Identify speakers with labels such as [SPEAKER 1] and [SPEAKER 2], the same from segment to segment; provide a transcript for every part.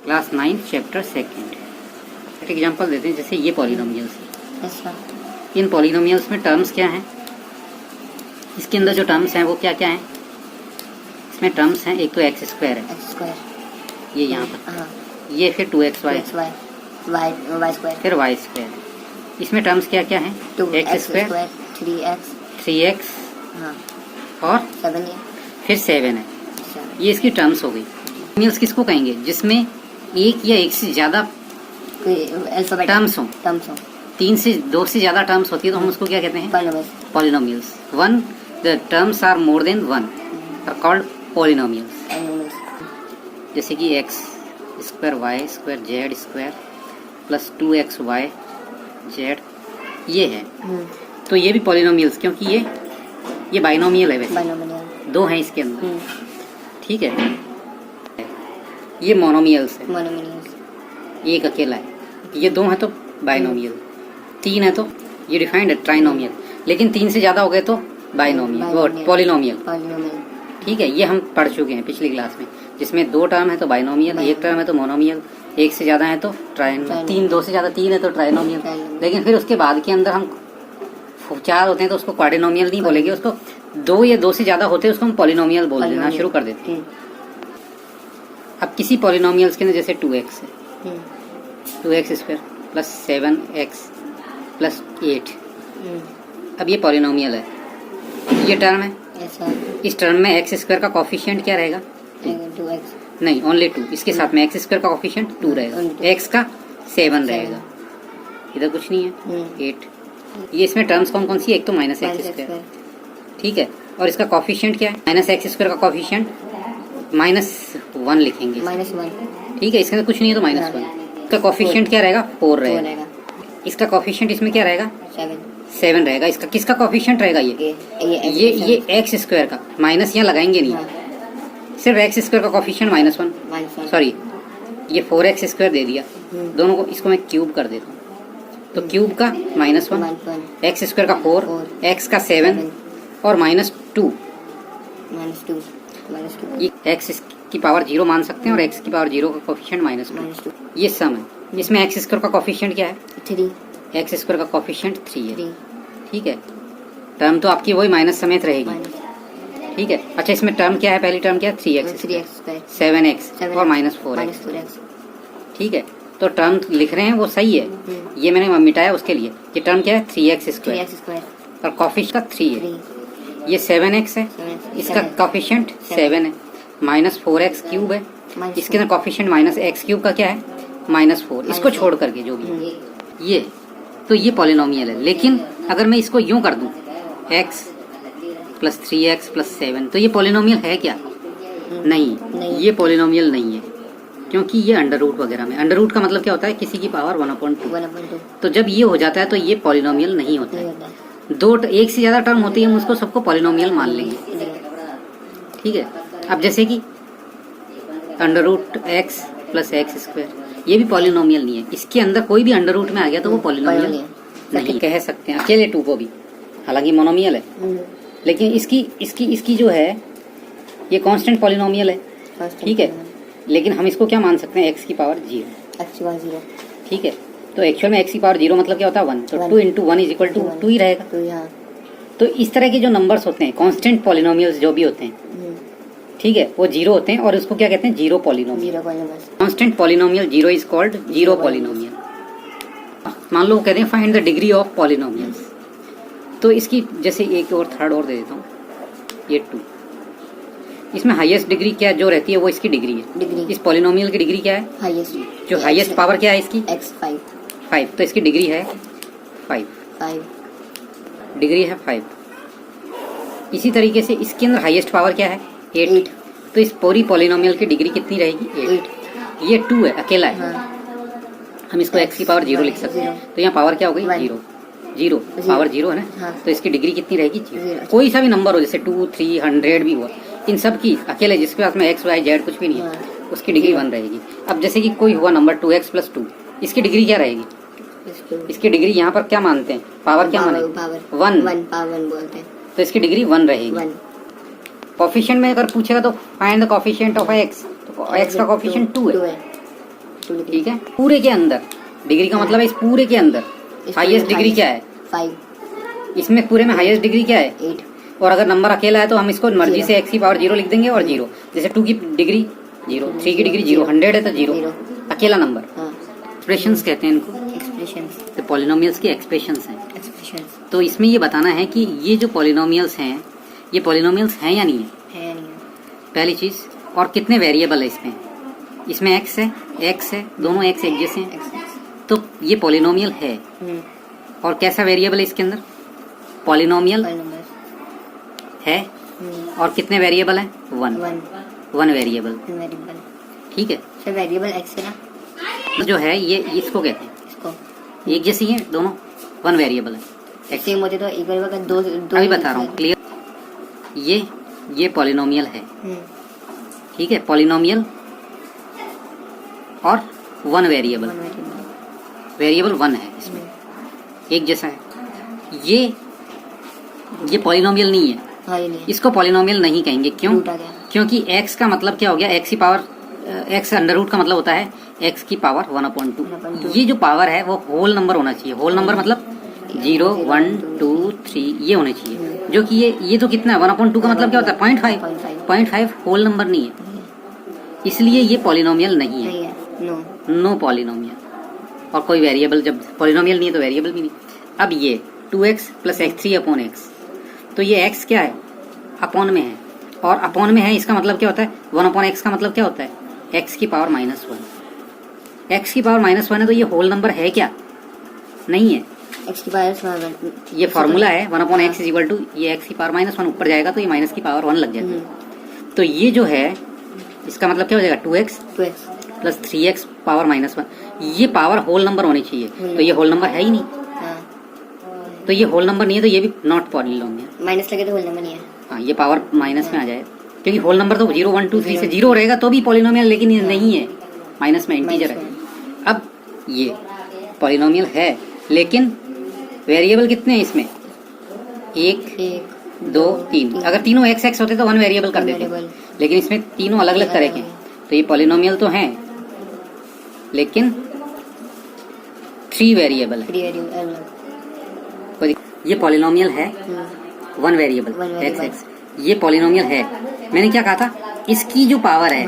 [SPEAKER 1] Class 9 chapter 2। एक example देते हैं, जैसे ये पॉलिनोमियल्स है। इन पॉलिनोमियल्स में टर्म्स क्या हैं? इसके अंदर जो टर्म्स हैं वो क्या क्या हैं? इसमें टर्म्स हैं, एक तो एक्स स्क्वायर है, ये यहाँ पर, ये फिर 2xy,
[SPEAKER 2] वाई स्क्वायर,
[SPEAKER 1] फिर वाई स्क्वायर। इसमें टर्म्स क्या क्या हैं? एक्स स्क्वायर, 3x और
[SPEAKER 2] 7 है,
[SPEAKER 1] फिर 7 है। ये इसकी टर्म्स हो गई। पॉलिनोमियल्स किसको कहेंगे? जिसमें एक या एक से ज्यादा टर्म्स हो, 3 से 2 से ज्यादा टर्म्स होती है तो हम उसको क्या कहते हैं? Polynomials. When the terms are more than one are called polynomials. जैसे कि X square Y square Z square plus 2xy Z, ये है। तो ये भी पॉलिनोमियल्स, क्योंकि ये बाइनोमियल है। वैसे दो हैं इसके अंदर, ठीक है। ये मोनोमियल्स है, एक अकेला है। ये दो है तो बाइनोमियल, 3 है तो ये डिफाइंड है ट्राइनोमियल, लेकिन 3 से ज्यादा हो गए तो बाइनोमियल, पॉलिनोमियल, ठीक है। ये हम पढ़ चुके हैं पिछली क्लास में, जिसमें 2 टर्म है तो बाइनोमियल, 1 टर्म है तो मोनोमियल, 1 से ज्यादा है तो ट्राइनोमियल, 2 से ज्यादा 3 है तो ट्राइनोमियल। लेकिन फिर उसके बाद के अंदर हम 4 होते हैं तो उसको क्वाड्रिनोमियल नहीं बोलेंगे, उसको 2 या 2 से ज्यादा होते हैं उसको हम पॉलिनोमियल बोल देना शुरू कर देते हैं। अब किसी पॉलिनोमियल्स के अंदर जैसे 2x है, 2x square plus 7x plus 8, अब ये पॉलिनोमियल है, ये टर्म है। इस टर्म में एक्स स्क्वायर का कोफिशिएंट क्या रहेगा?
[SPEAKER 2] 2x
[SPEAKER 1] नहीं, ओनली 2। इसके साथ में एक्स स्क्वायर का कोफिशिएंट 2 रहेगा, एक्स का 7 रहेगा, इधर कुछ नहीं है, 8। ये इसमें टर्म्स कौन कौन सी है? एक तो माइनस एक्स स्क्वायर, ठीक है, और इसका कोफिशिएंट क्या है? माइनस एक्स स्क्वायर का कोफिशिएंट -1 लिखेंगे,
[SPEAKER 2] -1,
[SPEAKER 1] ठीक है। इसके अंदर कुछ नहीं है तो -1। इसका कोफिशिएंट क्या रहेगा? 4 रहेगा। इसका कोफिशिएंट इसमें क्या रहेगा? 7 रहेगा। इसका किसका कोफिशिएंट रहेगा? ये एक्स स्क्वायर का, माइनस यहाँ लगाएंगे नहीं, सिर्फ एक्स स्क्वायर का कोफिशिएंट -1, सॉरी ये 4x स्क्वायर दे दिया, दोनों को इसको मैं क्यूब कर देता हूँ, तो क्यूब का -1, एक्स स्क्वायर का 4, एक्स का 7 और -2। ये एक्स की पावर 0 मान सकते हैं और एक्स की पावर 0 का कोफिशिएंट -2। ये सम है। इसमें एक्स स्क्वायर का कोफिशिएंट क्या है?
[SPEAKER 2] 3।
[SPEAKER 1] एक्स स्क्वायर का कोफिशिएंट 3 है, ठीक है। टर्म तो आपकी वही माइनस समेत रहेगी, ठीक है। अच्छा, इसमें टर्म क्या है? पहली टर्म क्या है? 3x, 7x और -4x, ठीक है। तो टर्म लिख रहे हैं वो सही है, ये मैंने मिटाया उसके लिए। ये टर्म क्या है? 3x स्क्वायर और कोफिशिएंट का 3 है। ये 7x है, इसका कोफिशिएंट 7 है, -4x क्यूब है, इसके अंदर कोफिशिएंट -x क्यूब का क्या है? -4। इसको छोड़ करके जो भी ये, तो ये पॉलिनोमियल है। लेकिन अगर मैं इसको यूं कर दूं, x प्लस 3x प्लस 7, तो ये पॉलिनोमियल है क्या? नहीं, ये पॉलिनोमियल नहीं है, क्योंकि ये अंडर रूट वगैरह में, अंडर रूट का मतलब क्या होता है? किसी की पावर 1/2। तो जब ये हो जाता है तो ये पॉलिनोमियल नहीं होता है। 1 से ज्यादा टर्म होती है, हम उसको सबको पॉलिनोमियल मान लेंगे, ठीक है। अब जैसे कि √x प्लस x स्क्वायर, ये भी पॉलिनोमियल नहीं है। इसके अंदर कोई भी अंडर रूट में आ गया तो वो पॉलिनोमियल नहीं कह सकते हैं, अकेले 2 को भी, हालांकि मोनोमियल है। लेकिन इसकी जो है ये कांस्टेंट पॉलिनोमियल है, ठीक है। लेकिन हम इसको क्या मान सकते हैं? x की पावर 0, ठीक है। तो एक्चुअल में x की पावर 0 मतलब क्या होता है? 1, तो 2 × 1 = 2 ही रहेगा। तो इस तरह के जो नंबर्स होते हैं, कांस्टेंट पॉलिनोमियल्स जो भी होते हैं, ठीक है, वो 0 होते हैं और उसको क्या कहते हैं? 0 polynomial. Constant polynomial 0 is called 0 polynomial. मान लो कहते हैं find the degree of polynomials, तो इसकी जैसे एक और थर्ड और दे देता हूँ, ये 2। इसमें हाईएस्ट डिग्री क्या जो रहती है? वो इसकी डिग्री है। इस पॉलिनोमियल की डिग्री क्या है? हाईएस्ट। जो हाईएस्ट पावर क्या है इसकी? 5, तो इसकी डिग्री है 5, डिग्री है 5। इसी तरीके से इसके अंदर हाईएस्ट पावर क्या है? 8, तो इस पूरी पॉलिनोमियल की डिग्री कितनी रहेगी? 8। ये 2 है, अकेला है, हम इसको x की पावर 0 लिख सकते हैं, तो यहाँ पावर क्या हो गई? 0, पावर 0 है ना, तो इसकी डिग्री कितनी रहेगी? 0। कोई सा भी नंबर हो, जैसे 2, 3, 100 भी हुआ, इन सब की अकेले जिसके पास में x, y, z कुछ भी नहीं है, उसकी डिग्री 1 रहेगी। अब जैसे कि कोई हुआ नंबर 2x + 2, इसकी डिग्री क्या रहेगी? इसकी डिग्री यहाँ पर क्या मानते हैं? पावर क्या माने? 1 बोलते हैं, तो इसकी डिग्री 1 रहेगी। कोफिशिएंट में अगर पूछेगा तो find the coefficient of x, तो x का कोफिशिएंट 2 है,
[SPEAKER 2] 2 डिग्री।
[SPEAKER 1] ठीक है, पूरे के अंदर डिग्री का मतलब है इस पूरे के अंदर हाईएस्ट डिग्री क्या है?
[SPEAKER 2] 5,
[SPEAKER 1] इसमें पूरे में हाईएस्ट डिग्री क्या है?
[SPEAKER 2] 8।
[SPEAKER 1] और अगर नंबर अकेला है तो हम इसको मर्जी से x की पावर 0 लिख देंगे और 0। जैसे 2 की डिग्री 0, 3 की डिग्री 0, 100 है तो 0, अकेला नंबर।
[SPEAKER 2] हाँ,
[SPEAKER 1] एक्सप्रेशंस कहते हैं इनको,
[SPEAKER 2] एक्सप्रेशंस।
[SPEAKER 1] तो पॉलिनोमियल्स की एक्सप्रेशंस हैं।
[SPEAKER 2] एक्सप्रेशंस
[SPEAKER 1] तो इसमें ये बताना है कि ये जो पॉलिनोमियल्स हैं ये पॉलिनोमियल्स हैं या नहीं है,
[SPEAKER 2] है नहीं है।
[SPEAKER 1] पहली चीज। और कितने वेरिएबल है इसमें? इसमें x है, दोनों x एक जैसे हैं, तो ये पॉलिनोमियल है। और कैसा वेरिएबल है इसके अंदर? पॉलिनोमियल है। और कितने वेरिएबल हैं? 1 वेरिएबल। ठीक है,
[SPEAKER 2] सर वेरिएबल x है ना,
[SPEAKER 1] जो है ये इसको कहते हैं,
[SPEAKER 2] इसको
[SPEAKER 1] एक जैसी है दोनों, 1 वेरिएबल है।
[SPEAKER 2] सेम होते तो इक्वल का दो
[SPEAKER 1] अभी बता रहा हूँ, क्लियर। ये पॉलिनोमियल है, ठीक है, पॉलिनोमियल और 1 वेरिएबल, वेरिएबल 1 है इसमें, एक जैसा है। ये पॉलिनोमियल नहीं है।
[SPEAKER 2] हाँ, ये नहीं है।
[SPEAKER 1] इसको पॉलिनोमियल नहीं कहेंगे, क्यों?
[SPEAKER 2] रूट आ गया।
[SPEAKER 1] क्योंकि x का मतलब क्या हो गया? x की पावर, x अंडर रूट का मतलब होता है x की पावर 1/2। ये जो पावर है वो होल नंबर होना चाहिए। होल नंबर मतलब 0, 1, 2, 3 ये होने चाहिए, जो कि ये तो कितना है? 1/2 का मतलब क्या होता है? 0.5 होल नंबर नहीं है, इसलिए ये पॉलिनोमियल नहीं है। No polynomial. और कोई वेरिएबल, जब पॉलिनोमियल नहीं है तो वेरिएबल भी नहीं। अब ये 2x + x3/x, तो ये x क्या है? अपॉन में है, और अपॉन में है इसका मतलब क्या होता है? 1/x का मतलब क्या होता है? x की पावर -1। x की पावर -1 है तो ये होल नंबर है क्या? नहीं है।
[SPEAKER 2] x की पावर
[SPEAKER 1] ये फॉर्मूला है 1/x = ये x की पावर -1 ऊपर जाएगा तो ये माइनस की पावर 1 लग जाएगी। तो ये जो है इसका मतलब क्या हो जाएगा? 2x + 3x power -1। ये पावर होल नंबर होनी चाहिए, तो ये होल नंबर है ही नहीं। तो ये होल नंबर नहीं है तो ये भी नॉट पॉलिनोमियल।
[SPEAKER 2] माइनस लगे तो होल नंबर नहीं है।
[SPEAKER 1] हाँ, ये पावर माइनस में आ जाए, क्योंकि होल नंबर तो 0, 1, 2, 3 से 0 रहेगा तो भी पॉलिनोमियल, लेकिन ये नहीं है, माइनस में इंटीजर है। अब ये पॉलिनोमियल है, लेकिन वेरिएबल कितने हैं इसमें? 1, 2, 3। अगर तीनों x होते तो 1 वेरिएबल कर देते, लेकिन इसमें तीनों अलग अलग तरह के हैं, तो ये पॉलिनोमियल तो हैं, लेकिन 3 वेरिएबल है। ये पॉलिनोमियल है 1 वेरिएबल x। ये पॉलिनोमियल है। मैंने क्या कहा था? इसकी जो पावर है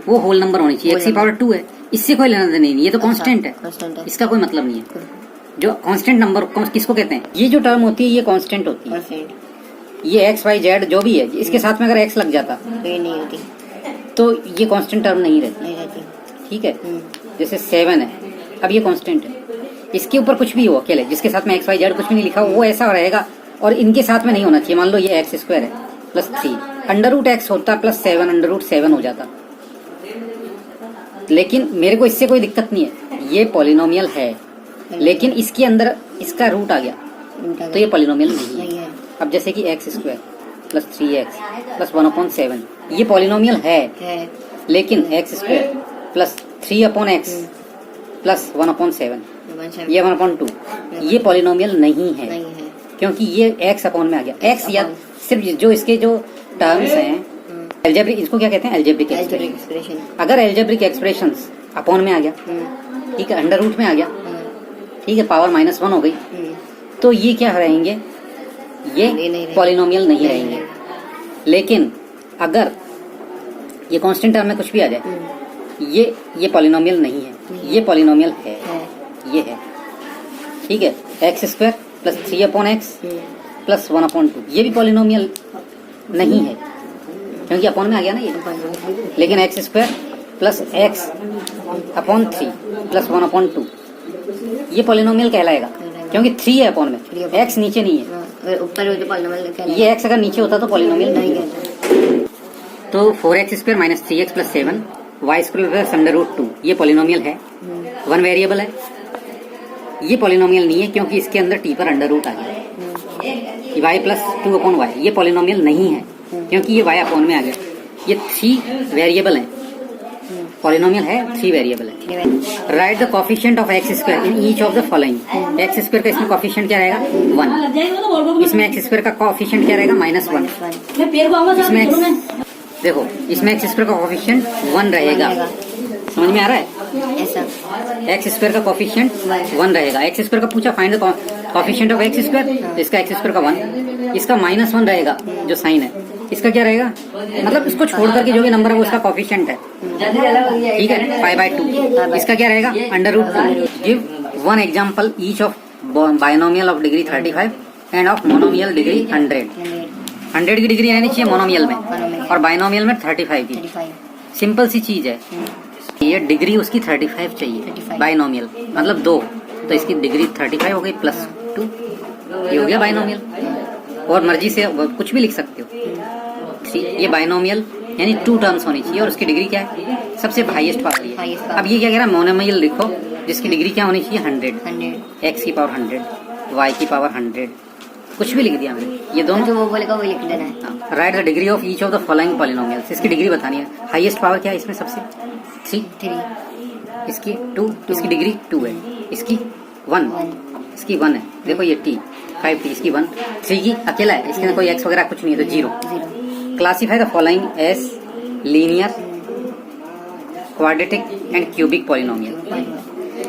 [SPEAKER 1] वो होल नंबर होनी चाहिए। x की पावर 2 है, इससे कोई लेना देना नहीं, ये तो कांस्टेंट है, इसका कोई मतलब नहीं है। जो कांस्टेंट नंबर किसको कहते हैं? ये जो टर्म होती है ये कांस्टेंट होती है। ये x, y, z जो भी है, इसके साथ में अगर x लग जाता
[SPEAKER 2] नहीं होती,
[SPEAKER 1] तो ये कांस्टेंट टर्म नहीं रहती। ठीक है, जैसे 7 है, अब ये कांस्टेंट है, इसके ऊपर कुछ भी हो अकेले, जिसके साथ में x, y, z कुछ भी नहीं लिखा हो, वो ऐसा रहेगा, और इनके साथ में नहीं होना चाहिए। मान लो ये x² है +3, √x होता +7 √7 हो जाता, लेकिन मेरे को इससे कोई दिक्कत नहीं है, ये पॉलिनोमियल है, लेकिन इसके अंदर इसका रूट आ गया तो ये पॉलिनोमियल नहीं है। अब जैसे कि x² + 3x + 1/7, ये पॉलिनोमियल है, लेकिन x² + 3/x + 1/7, ये 1/2, ये पॉलिनोमियल नहीं है, क्योंकि ये x अपॉन में आ गया। x या सिर्फ जो इसके जो टर्म्स हैं, एल्जेब्रिक, इसको क्या कहते हैं? Algebraic expression. अगर एल्जेब्रिक एक्सप्रेशंस अपॉन में आ गया, ठीक है, अंडर रूट में आ गया, ठीक है, पावर -1 हो गई, तो ये क्या रहेंगे? ये पॉलिनोमियल नहीं रहेंगे। लेकिन अगर ये कांस्टेंट टर्म में कुछ भी आ जाए, ये पॉलिनोमियल नहीं है, ये पॉलिनोमियल है, ये है। ठीक है, x² + 3/x + 1/2, ये भी पॉलिनोमियल नहीं है, क्योंकि अपॉन में आ गया ना ये। लेकिन x² + x/3 + 1/2 ये पॉलिनोमियल कहलाएगा, क्योंकि 3 है अपॉन में, x नीचे नहीं है।
[SPEAKER 2] ऊपर हो तो पॉलिनोमियल कहलाएगा,
[SPEAKER 1] ये x अगर नीचे होता तो पॉलिनोमियल नहीं है। तो 4x² - 3x + 7 y² + √2 ये पॉलिनोमियल है, 1 वेरिएबल है। ये पॉलिनोमियल नहीं है, क्योंकि इसके अंदर t पर अंडर रूट आ गया, y + 2/y, ये पॉलिनोमियल नहीं है, क्योंकि ये y अपॉन में आ गया। ये 3 वेरिएबल है, पॉलिनोमियल है, 3 वेरिएबल है। Right the coefficient of x² in each of the following. x² का इसमें कोफिशिएंट क्या रहेगा? 1। इसमें x² का कोफिशिएंट क्या रहेगा? -1। इसमें देखो, इसमें x² का कोफिशिएंट 1 रहेगा, समझ में आ रहा है?
[SPEAKER 2] ऐसा
[SPEAKER 1] एक्स स्क्वायर का कॉफिशिएंट 1 रहेगा। एक्स स्क्वायर का पूछा find the coefficient of x square, तो इसका एक्स स्क्वायर का 1, इसका -1 रहेगा जो साइन है, इसका क्या रहेगा, मतलब इसको छोड़ करके जो भी नंबर है वो इसका कॉफिशिएंट है, ठीक है, 5/2। इसका क्या रहेगा, √2। Give one example each of binomial of degree 35 end of monomial degree 100। 100 की डिग्री रहनी चाहिए मोनोमियल में और बायनोमियल में 35 की।
[SPEAKER 2] 35।
[SPEAKER 1] सिंपल सी चीज है, ये डिग्री उसकी 35 चाहिए
[SPEAKER 2] 35।
[SPEAKER 1] बायनोमियल मतलब 2, तो इसकी डिग्री 35 हो गई +2, ये हो गया बायनोमियल। और मर्जी से कुछ भी लिख सकते हो। ये बायनोमियल यानी 2 टर्म्स होनी चाहिए और उसकी डिग्री क्या है, सबसे हाईएस्ट पावर ये।
[SPEAKER 2] Highest power।
[SPEAKER 1] अब ये क्या कह रहा है, मोनोमियल लिखो जिसकी डिग्री क्या होनी चाहिए 100,
[SPEAKER 2] 100।
[SPEAKER 1] x की पावर 100, y की पावर 100, कुछ भी लिख दिया मैंने, ये दोनों।
[SPEAKER 2] जो वो बोलेगा वो लिख लेना है।
[SPEAKER 1] Right the degree of each of the following polynomials, इसकी डिग्री बतानी है। हाईएस्ट पावर क्या है इसमें, सबसे 3,
[SPEAKER 2] 3।
[SPEAKER 1] इसकी 2, इसकी डिग्री 2 है, इसकी 1, इसकी 1 है, देखो ये t 5 थी, इसकी 1, 3 की अकेला है, इसके अंदर कोई x वगैरह कुछ नहीं है तो 0।
[SPEAKER 2] 0।
[SPEAKER 1] Classify the following as linear, quadratic and cubic polynomial.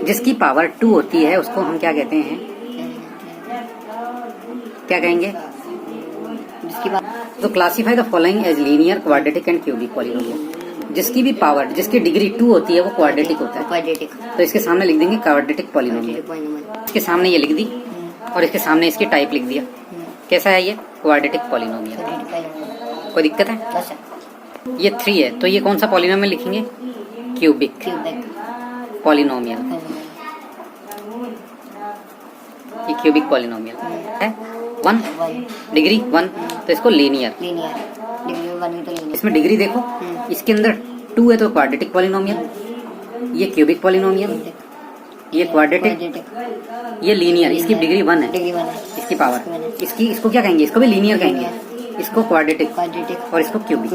[SPEAKER 1] जिसकी पावर 2 होती है उसको हम क्या कहते हैं, क्या कहेंगे,
[SPEAKER 2] जिसकी बात
[SPEAKER 1] तो classify the following as linear, quadratic and cubic polynomial. जिसकी भी पावर, जिसकी डिग्री 2 होती है वो क्वाड्रेटिक होता है,
[SPEAKER 2] क्वाड्रेटिक।
[SPEAKER 1] तो इसके सामने लिख देंगे क्वाड्रेटिक पॉलिनोमियल। इसके सामने ये लिख दी और इसके सामने इसकी टाइप लिख दिया। कैसा है ये, क्वाड्रेटिक पॉलिनोमियल। कोई दिक्कत है, ये 3 है तो ये कौन सा पॉलिनोमियल लिखेंगे, क्यूबिक पॉलिनोमियल। ये क्यूबिक पॉलिनोमियल है। 1 डिग्री 1, तो इसको लीनियर।
[SPEAKER 2] लीनियर डिग्री 1 की तो लीनियर।
[SPEAKER 1] इसमें डिग्री देखो, इसके अंदर 2 है तो क्वाड्रेटिक पॉलिनोमियल, ये क्यूबिक पॉलिनोमियल, ये क्वाड्रेटिक, ये लीनियर। इसकी डिग्री 1 है,
[SPEAKER 2] डिग्री 1 है।
[SPEAKER 1] इसकी पावर, इसकी इसको क्या कहेंगे, इसको भी लीनियर कहेंगे, इसको क्वाड्रेटिक
[SPEAKER 2] क्वाड्रेटिक
[SPEAKER 1] और इसको क्यूबिक।